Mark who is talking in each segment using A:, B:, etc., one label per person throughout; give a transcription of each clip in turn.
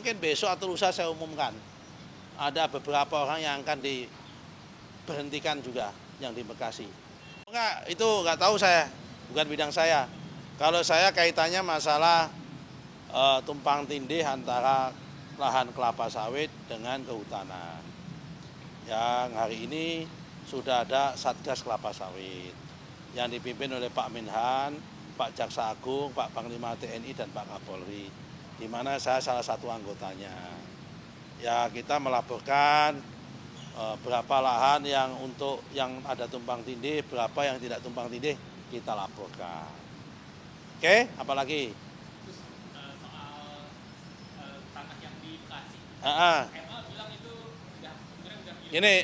A: mungkin besok atau lusa saya umumkan. Ada beberapa orang yang akan diberhentikan juga yang di Bekasi. Enggak, itu nggak tahu saya, bukan bidang saya. Kalau saya kaitannya masalah tumpang tindih antara lahan kelapa sawit dengan kehutanan. Yang hari ini sudah ada Satgas Kelapa Sawit yang dipimpin oleh Pak Menhan, Pak Jaksa Agung, Pak Panglima TNI, dan Pak Kapolri, di mana saya salah satu anggotanya. Ya, kita melaporkan berapa lahan yang ada tumpang tindih, berapa yang tidak tumpang tindih, kita laporkan. Oke, apalagi?
B: Terus soal tanah yang di Bekasi, MA bilang itu sebenarnya udah
A: Gini,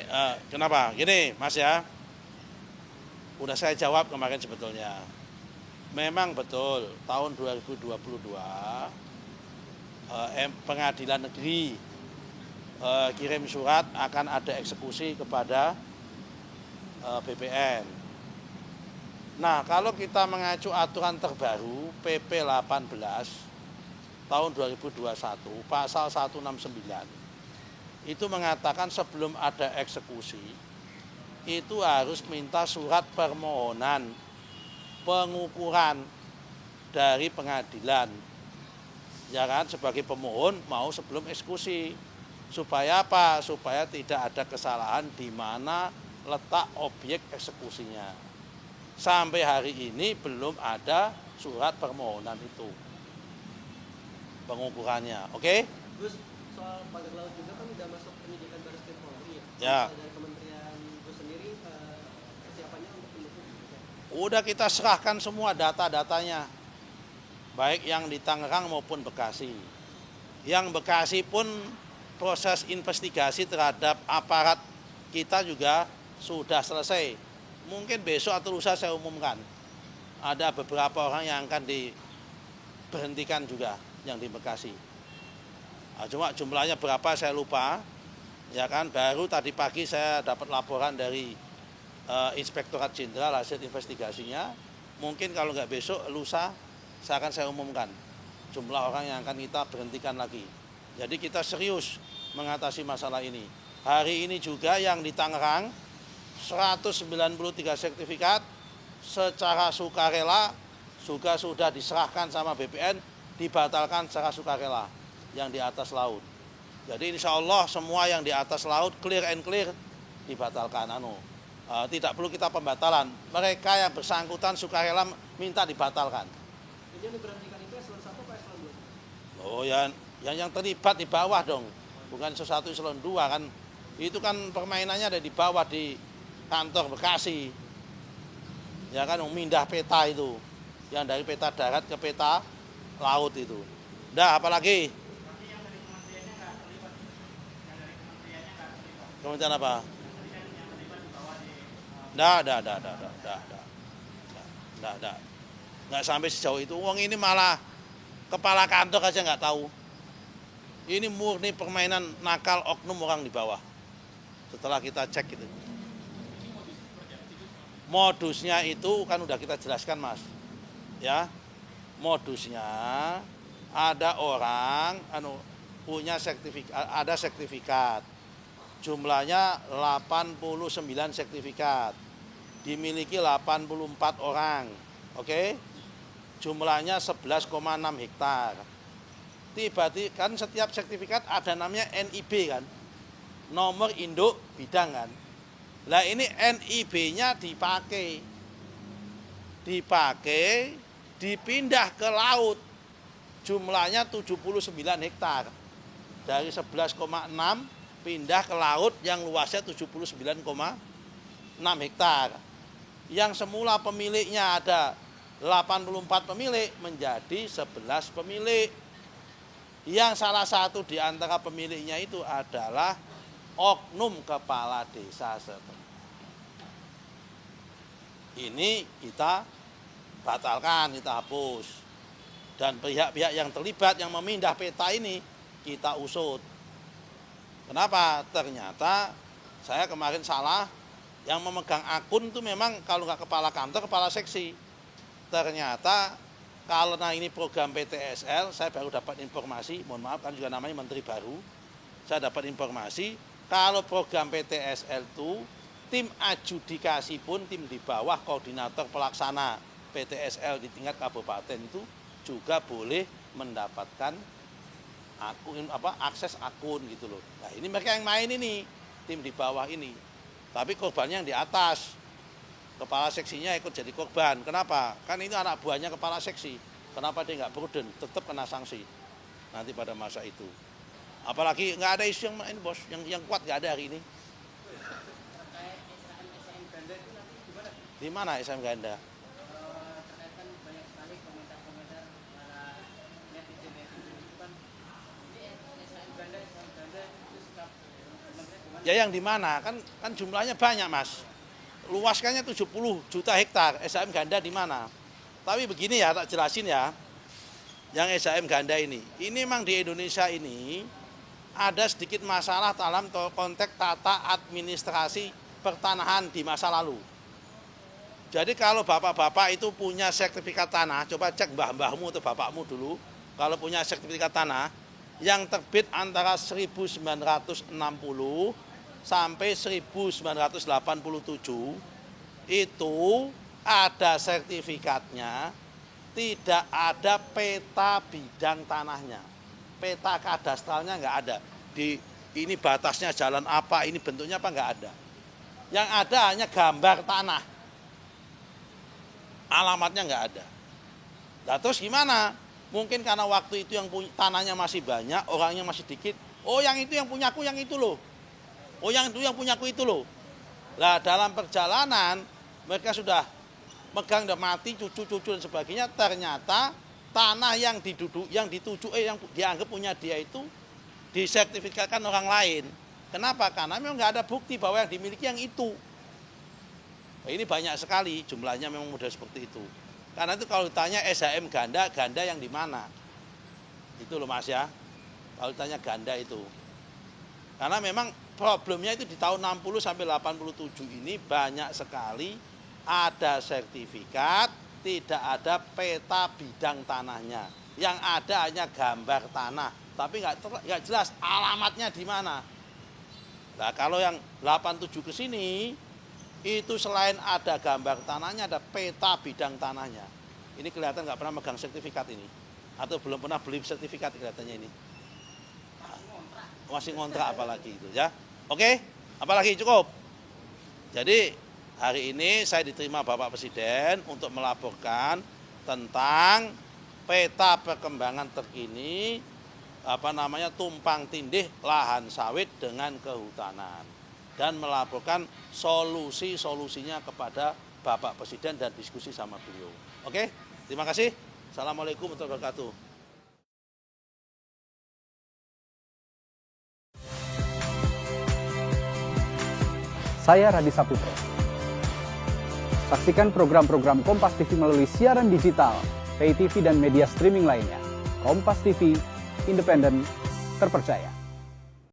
A: kenapa? Gini, Mas ya, udah saya jawab kemarin sebetulnya. Memang betul, tahun 2022 Pengadilan Negeri kirim surat akan ada eksekusi kepada BPN. Nah, kalau kita mengacu aturan terbaru PP 18 tahun 2021 pasal 169 itu mengatakan sebelum ada eksekusi itu harus minta surat permohonan pengukuran dari pengadilan, ya kan, sebagai pemohon mau sebelum eksekusi. Supaya apa? Supaya tidak ada kesalahan di mana letak objek eksekusinya. Sampai hari ini belum ada surat permohonan itu, pengukurannya. Oke?
C: Gus, soal bajak laut juga kan udah masuk penyidikan Baris Krim Polri ya.
A: Ya.
C: Dari Kementerian Gus sendiri persiapannya untuk mendukung.
A: Udah kita serahkan semua data-datanya, baik yang di Tangerang maupun Bekasi. Yang Bekasi pun proses investigasi terhadap aparat kita juga sudah selesai. Mungkin besok atau lusa saya umumkan. Ada beberapa orang yang akan diberhentikan juga yang di Bekasi. Nah, cuma jumlahnya berapa saya lupa. Ya kan, baru tadi pagi saya dapat laporan dari Inspektorat Jenderal hasil investigasinya. Mungkin kalau nggak besok, lusa saya umumkan jumlah orang yang akan kita berhentikan lagi. Jadi kita serius mengatasi masalah ini. Hari ini juga yang di Tangerang 193 sertifikat secara sukarela juga sudah diserahkan sama BPN, dibatalkan secara sukarela yang di atas laut. Jadi insya Allah semua yang di atas laut clear and clear dibatalkan. Tidak perlu kita pembatalan. Mereka yang bersangkutan sukarela minta dibatalkan.
C: Jadi yang diberhentikan itu eselon 1 atau eselon 2?
A: Oh ya, yang terlibat di bawah dong, bukan eselon 1 eselon 2 kan. Itu kan permainannya ada di bawah di kantor Bekasi. Ya kan, mindah peta itu, yang dari peta darat ke peta laut itu. Udah, apalagi? Kementerian apa? Nggak sampai sejauh itu. Wong ini malah kepala kantor aja nggak tahu. Ini murni permainan nakal oknum orang di bawah. Setelah kita cek gitu. Modusnya itu kan udah kita jelaskan, Mas. Ya. Modusnya ada orang punya sertifikat. Jumlahnya 89 sertifikat. Dimiliki 84 orang. Oke? Jumlahnya 11,6 hektar. Tiba-tiba kan setiap sertifikat ada namanya NIB kan. Nomor induk bidang kan. Lah ini NIB-nya dipakai, dipindah ke laut. Jumlahnya 79 hektar. Dari 11,6 pindah ke laut yang luasnya 79,6 hektar. Yang semula pemiliknya ada 84 pemilik menjadi 11 pemilik. Yang salah satu di antara pemiliknya itu adalah oknum kepala desa setempat. Ini kita batalkan, kita hapus. Dan pihak-pihak yang terlibat yang memindah peta ini kita usut. Kenapa? Ternyata saya kemarin salah, yang memegang akun itu memang kalau nggak kepala kantor, kepala seksi. Ternyata kalau ini program PTSL, saya baru dapat informasi, mohon maaf kan juga namanya menteri baru, saya dapat informasi kalau program PTSL itu tim adjudikasi pun tim di bawah koordinator pelaksana PTSL di tingkat kabupaten itu juga boleh mendapatkan akses akun gitu loh. Nah ini mereka yang main ini, tim di bawah ini. Tapi korbannya yang di atas. Kepala seksinya ikut jadi korban. Kenapa? Kan itu anak buahnya kepala seksi. Kenapa dia nggak prudent? Tetap kena sanksi nanti pada masa itu. Apalagi nggak ada isu yang main bos, yang kuat nggak ada hari ini. Di mana SM Ganda? Ya yang di mana? Kan jumlahnya banyak mas. Luaskannya 70 juta hektar. SHM Ganda di mana? Tapi begini ya, tak jelasin ya. Yang SHM Ganda ini memang di Indonesia ini ada sedikit masalah dalam konteks tata administrasi pertanahan di masa lalu. Jadi kalau bapak-bapak itu punya sertifikat tanah, coba cek mbah-mbahmu atau bapakmu dulu, kalau punya sertifikat tanah yang terbit antara 1960 sampai 1987 itu ada sertifikatnya, tidak ada peta bidang tanahnya, peta kadastralnya nggak ada. Ini batasnya jalan apa, ini bentuknya apa nggak ada. Yang ada hanya gambar tanah, alamatnya nggak ada. Nah terus gimana? Mungkin karena waktu itu yang tanahnya masih banyak, orangnya masih dikit. Oh yang itu yang punyaku yang itu loh. Oh yang itu yang punyaku itu loh. Nah dalam perjalanan mereka sudah megang, udah mati, cucu-cucu dan sebagainya. Ternyata tanah yang yang dianggap punya dia itu disertifikatkan orang lain. Kenapa? Karena memang nggak ada bukti bahwa yang dimiliki yang itu. Nah, ini banyak sekali jumlahnya, memang mudah seperti itu. Karena itu kalau ditanya SHM Ganda, Ganda yang di mana? Itu loh mas ya. Kalau ditanya Ganda itu. Karena memang problemnya itu di tahun 60 sampai 87 ini banyak sekali ada sertifikat, tidak ada peta bidang tanahnya. Yang ada hanya gambar tanah, tapi nggak jelas alamatnya di mana. Nah kalau yang 87 ke sini, itu selain ada gambar tanahnya, ada peta bidang tanahnya. Ini kelihatan nggak pernah megang sertifikat ini. Atau belum pernah beli sertifikat kelihatannya ini. Masih ngontrak apalagi itu ya. Oke, apalagi cukup. Jadi hari ini saya diterima Bapak Presiden untuk melaporkan tentang peta perkembangan terkini tumpang tindih lahan sawit dengan kehutanan dan melaporkan solusinya kepada Bapak Presiden dan diskusi sama beliau. Oke, terima kasih. Assalamualaikum warahmatullahi wabarakatuh.
D: Saya Radi Saputro. Saksikan program-program Kompas TV melalui siaran digital, pay TV dan media streaming lainnya. Kompas TV, independen, terpercaya.